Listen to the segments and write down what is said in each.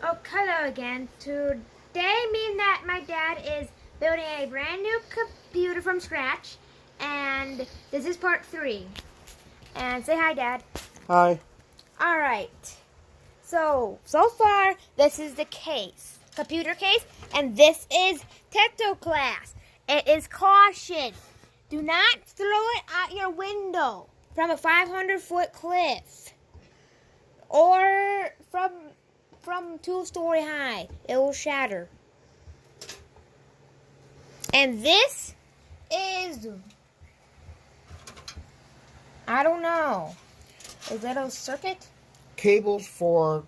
Oh, hello again. Today, means that my dad is building a brand new computer from scratch, and this is part 3. And say hi, Dad. Hi. All right. So far, this is the case, computer case, and this is Teto class. It is caution. Do not throw it out your window from a 500-foot cliff or from 2-story high. It will shatter. And this is, I don't know. Is that a circuit? Cables for,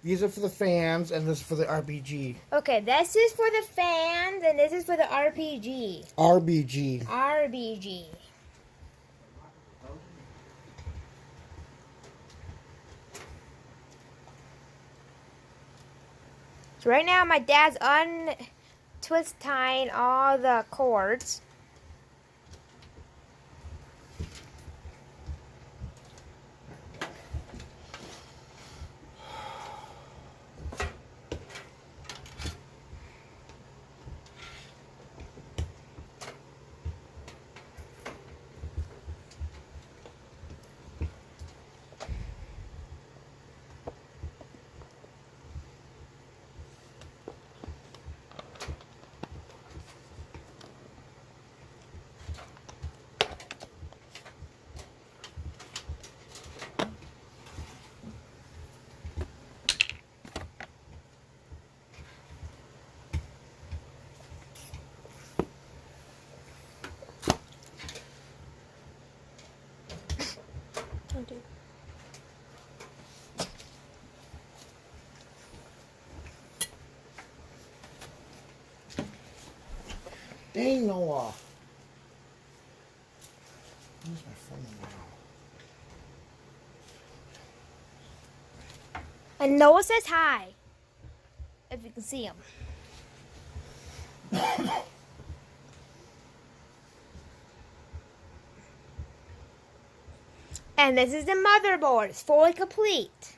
these are for the fans and this is for the RPG. Okay, this is for the fans and this is for the RPG. RBG. RBG. So right now my dad's twist tying all the cords. Dang, Noah. Where's my phone now? And Noah says hi. If you can see him. And this is the motherboard. It's fully complete.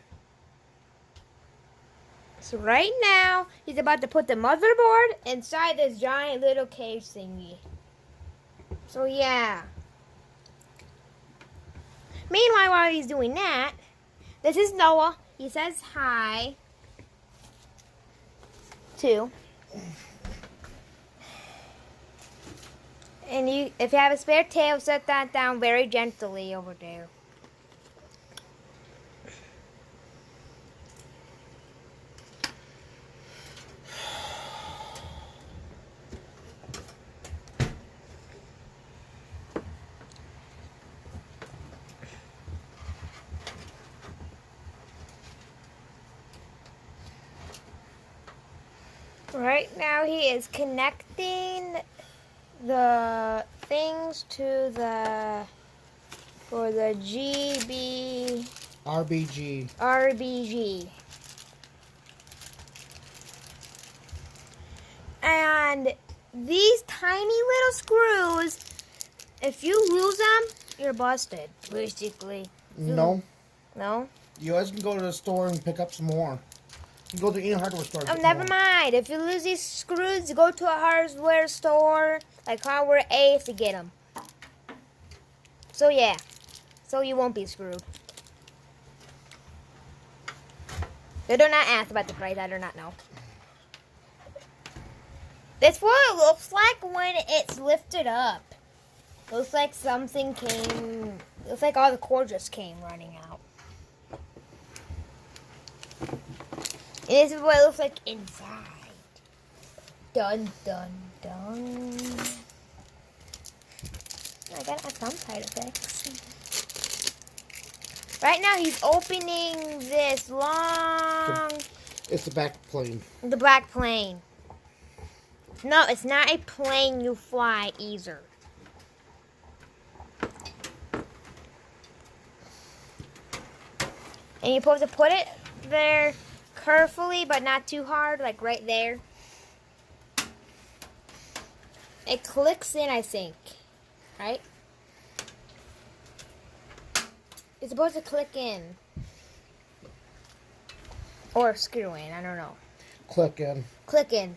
So right now, he's about to put the motherboard inside this giant little cage thingy. So yeah. Meanwhile, while he's doing that, this is Noah. He says hi. Too. And if you have a spare tail, set that down very gently over there. Right now he is connecting the things to for the RBG. And these tiny little screws, if you lose them, you're busted, basically. No. No? You guys can go to the store and pick up some more. You can go to any hardware store. Oh, never mind. If you lose these screws, go to a hardware store, like Hardware Ace, to get them. So, yeah. So you won't be screwed. They do not ask about the price. I do not know. That's what it looks like when it's lifted up. Looks like something came... Looks like all the cords just came running out. And this is what it looks like inside. Dun, dun, dun. I gotta add some side effects. Right now he's opening this long... It's the back plane. The black plane. No, it's not a plane you fly either. And you're supposed to put it there carefully, but not too hard, like right there. It clicks in, I think. Right? It's supposed to click in. Or screwing, I don't know. Clicking. Clicking.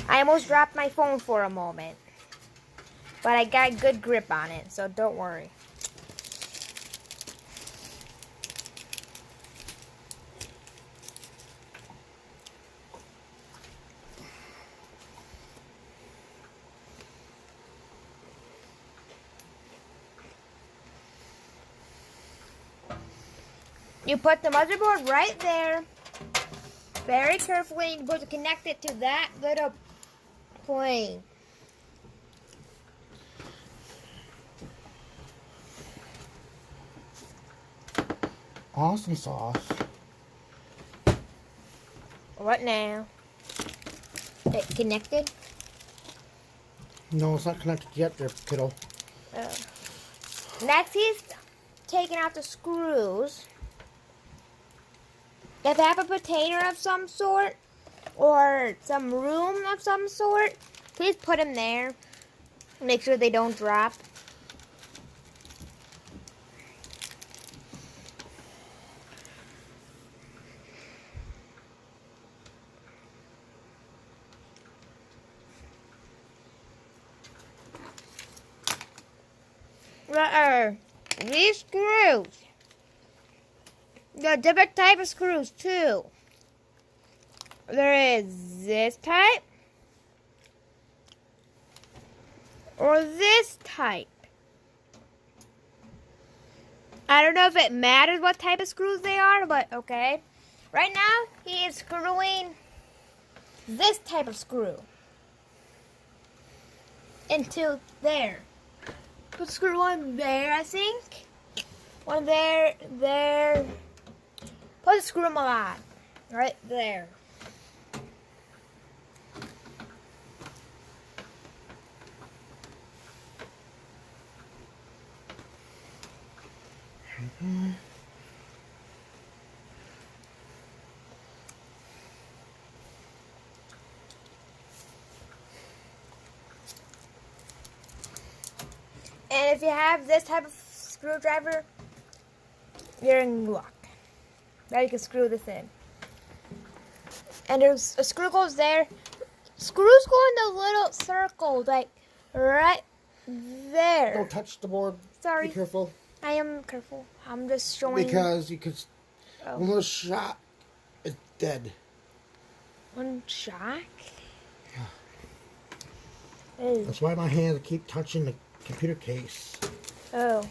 I almost dropped my phone for a moment. But I got a good grip on it, so don't worry. You put the motherboard right there. Very carefully. You're supposed to connect it to that little plane. Awesome sauce. What now? It connected? No, it's not connected yet there, kiddo. Oh. Next, he's taking out the screws. If they have a container of some sort, or some room of some sort, please put them there. Make sure they don't drop. There are these screws. There are different type of screws too. There is this type or this type. I don't know if it matters what type of screws they are, but okay. Right now, he is screwing this type of screw into there. Put screw one there, I think. One there, there. Put the screw them on. Right there. And if you have this type of screwdriver, you're in luck. Now you can screw this in. And there's a screw goes there. Screws go in the little circles, like right there. Don't touch the board. Sorry. Be careful. I am careful. I'm just showing. Because you could. Oh. One little shot is dead. One shock? Yeah. Ew. That's why my hands keep touching the computer case. Oh.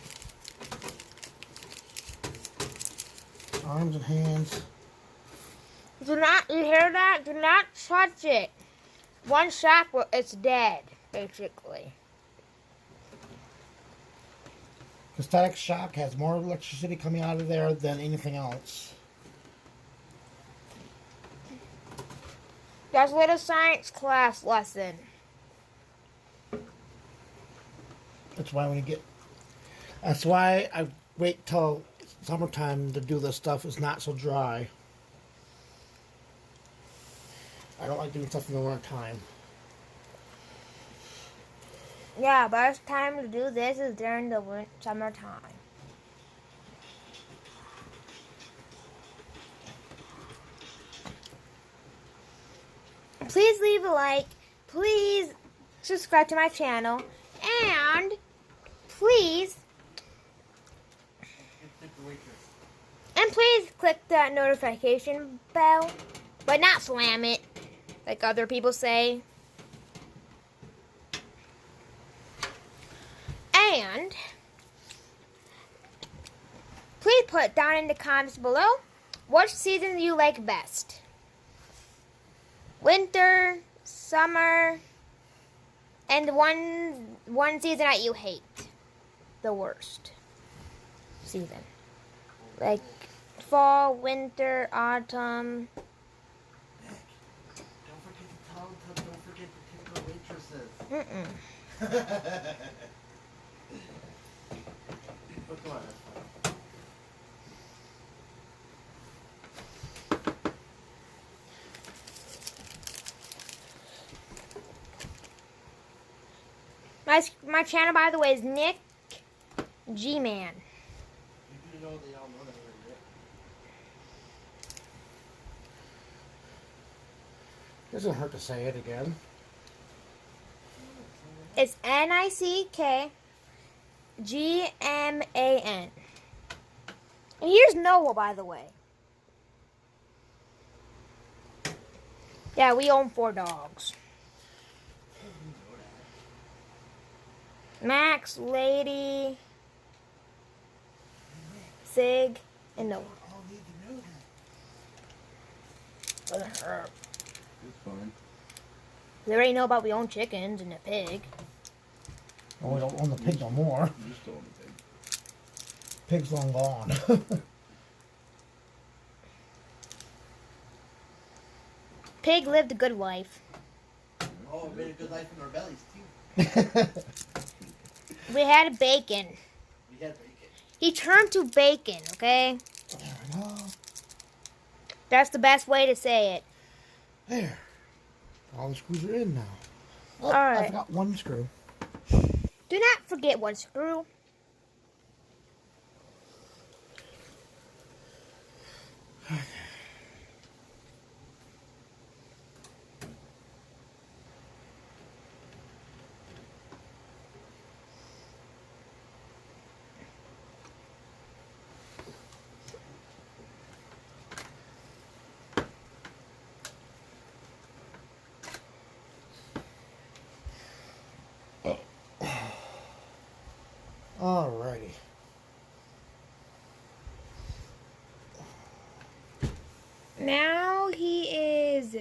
Arms and hands. Do not, you hear that? Do not touch it. One shock, it's dead, basically. The static shock has more electricity coming out of there than anything else. That's a little science class lesson. That's why when you get. That's why I wait till summertime to do this stuff. It's not so dry. I don't like doing stuff in the winter time. Yeah, best time to do this is during the summertime. Please leave a like. Please subscribe to my channel. And please click that notification bell. But not slam it like other people say. And please put down in the comments below which season you like best. Winter, summer, and one season that you hate the worst season. Like fall, winter, autumn. Don't forget to tell them, don't forget to tip the waitresses. But go on, that's fine. My channel, by the way, is Nick G-Man. You do know they all know that Doesn't hurt to say it again. It's NICKGMAN. And here's Noah, by the way. Yeah, we own 4 dogs. Max, Lady, Sig, and Noah. All need to know that. Doesn't hurt. It's fine. They already know about we own chickens and a pig. Well, we don't own the pig no more. You still own the pig. Pig's long gone. Pig lived a good life. Oh, made a good life in our bellies too. We had bacon. We had bacon. He turned to bacon, okay? There we go. That's the best way to say it. There. All the screws are in now. Oh, Alright. I've got one screw. Do not forget one screw. Alrighty. Now he is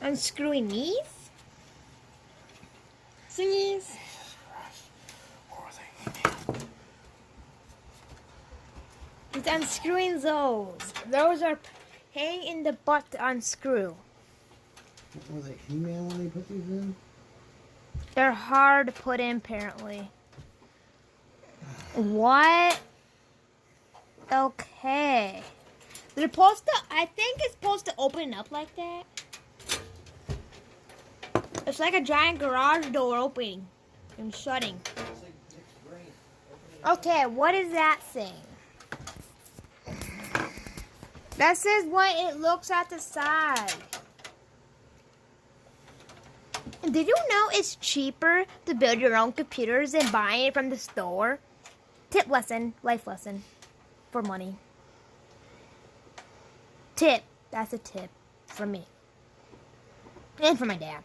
unscrewing these. Thingies. He's unscrewing those. Those are pain in the butt to unscrew. Were they He-Man when they put these in? They're hard to put in, apparently. What? Okay. They're supposed to, I think it's supposed to open up like that. It's like a giant garage door opening and shutting. It's like mixed brain. Opening Okay, what is that thing? That says what it looks at the side. And did you know it's cheaper to build your own computers than buying it from the store? Tip lesson, life lesson, for money. Tip, that's a tip for me. And for my dad.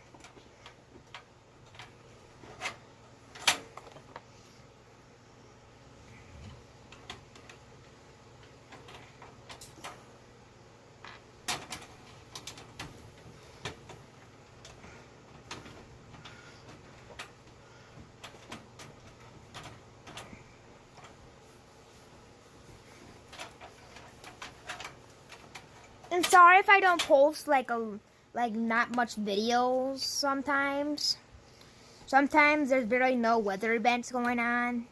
And sorry if I don't post like not much videos sometimes. Sometimes there's barely no weather events going on.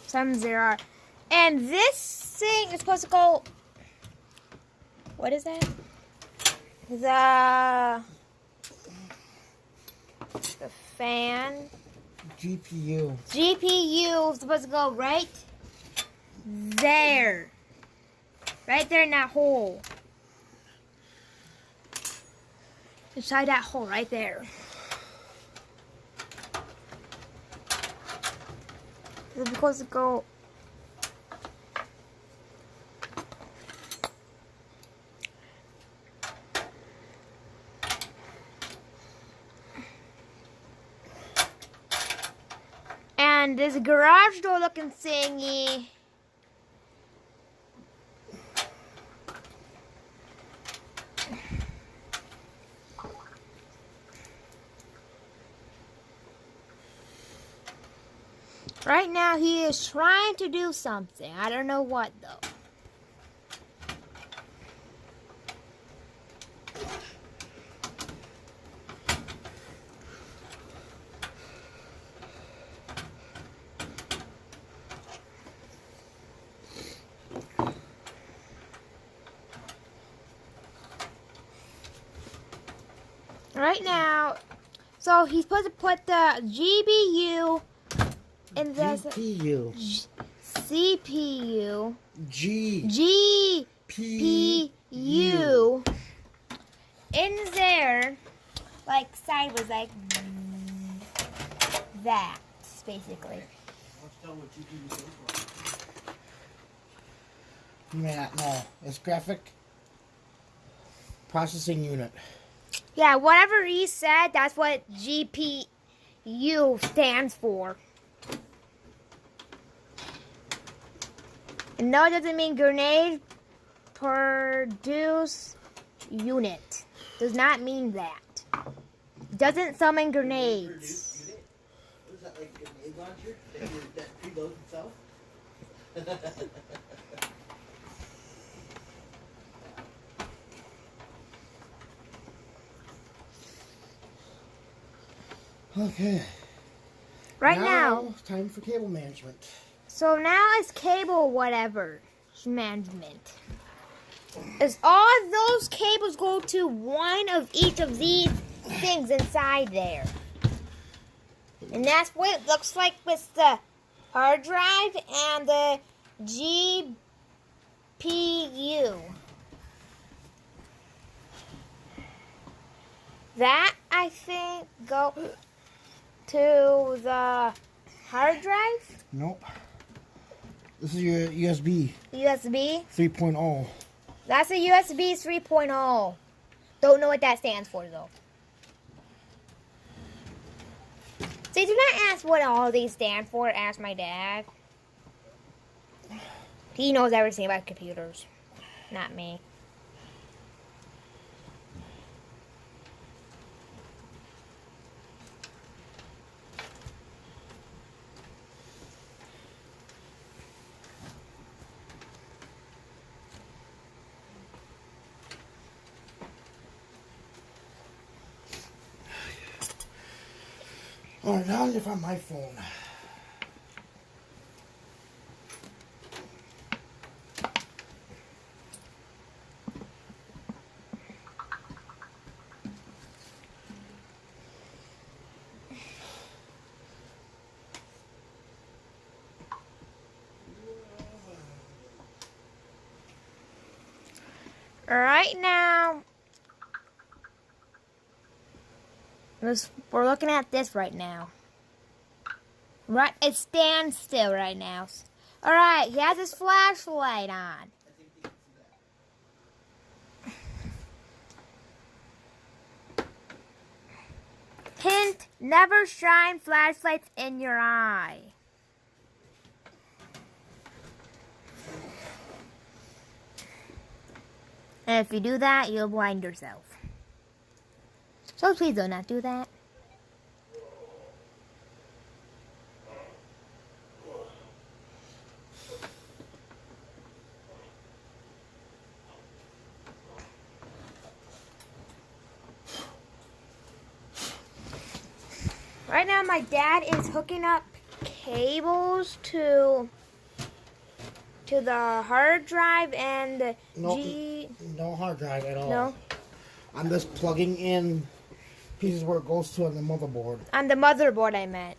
Sometimes there are. And this thing is supposed to go. What is that? The fan. GPU. GPU is supposed to go right there. Right there in that hole. Inside that hole right there. It's supposed to go. And there's a garage door looking thingy. Right now he is trying to do something. I don't know what though. Right now, so he's supposed to put the GPU in this GPU. CPU. G. GPU. In there, like sideways, like that, basically. Let's tell what GPU stands for. You may not know. It's graphic processing unit. Yeah, whatever he said, that's what GPU stands for. And no, it doesn't mean grenade produce unit. Does not mean that. Doesn't summon grenades. Unit? What is that, like a grenade launcher? That preloads itself? Okay. Right now. It's time for cable management. So now it's cable whatever management. As all those cables go to one of each of these things inside there. And that's what it looks like with the hard drive and the GPU. That, I think, go to the hard drive. Nope. This is your USB USB. 3.0. That's a USB 3.0. Don't know what that stands for, though. See, do not ask what all these stand for. Ask my dad. He knows everything about computers. Not me. Alright, now if on my phone. Right now, we're looking at this right now. Right, it stands still right now. All right, he has his flashlight on. I think you can see that. Hint: never shine flashlights in your eye. And if you do that, you'll blind yourself. So please do not do that. Right now, my dad is hooking up cables to the hard drive and the No hard drive at all. No, I'm just plugging in pieces where it goes to on the motherboard. on the motherboard I meant.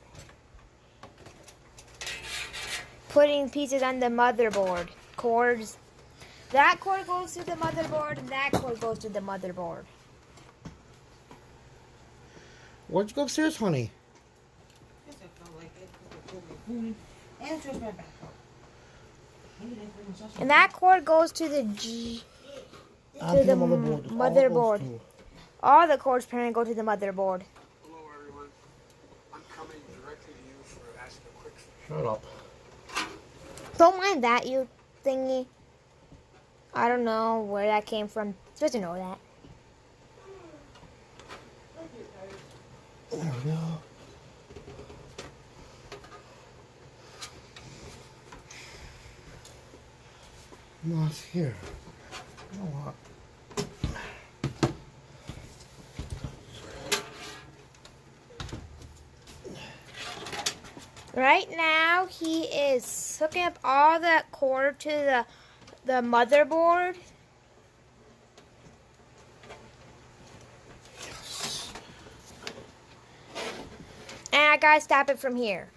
Putting pieces on the motherboard. Cords. That cord goes to the motherboard and that cord goes to the motherboard. Where'd you go upstairs, honey? Yes, I felt like it. I pulled my phone and stretched my back out. Maybe they bring us up. And that cord goes to the Onto the motherboard. That's all it motherboard. goes to. all the cords apparently go to the motherboard. Hello, everyone. I'm coming directly to you for asking a quick Shut up. Don't mind that, you thingy. I don't know where that came from. Supposed to know that. There we go. No, it's here. You know what? Right now, he is hooking up all that cord to the motherboard. And I gotta stop it from here.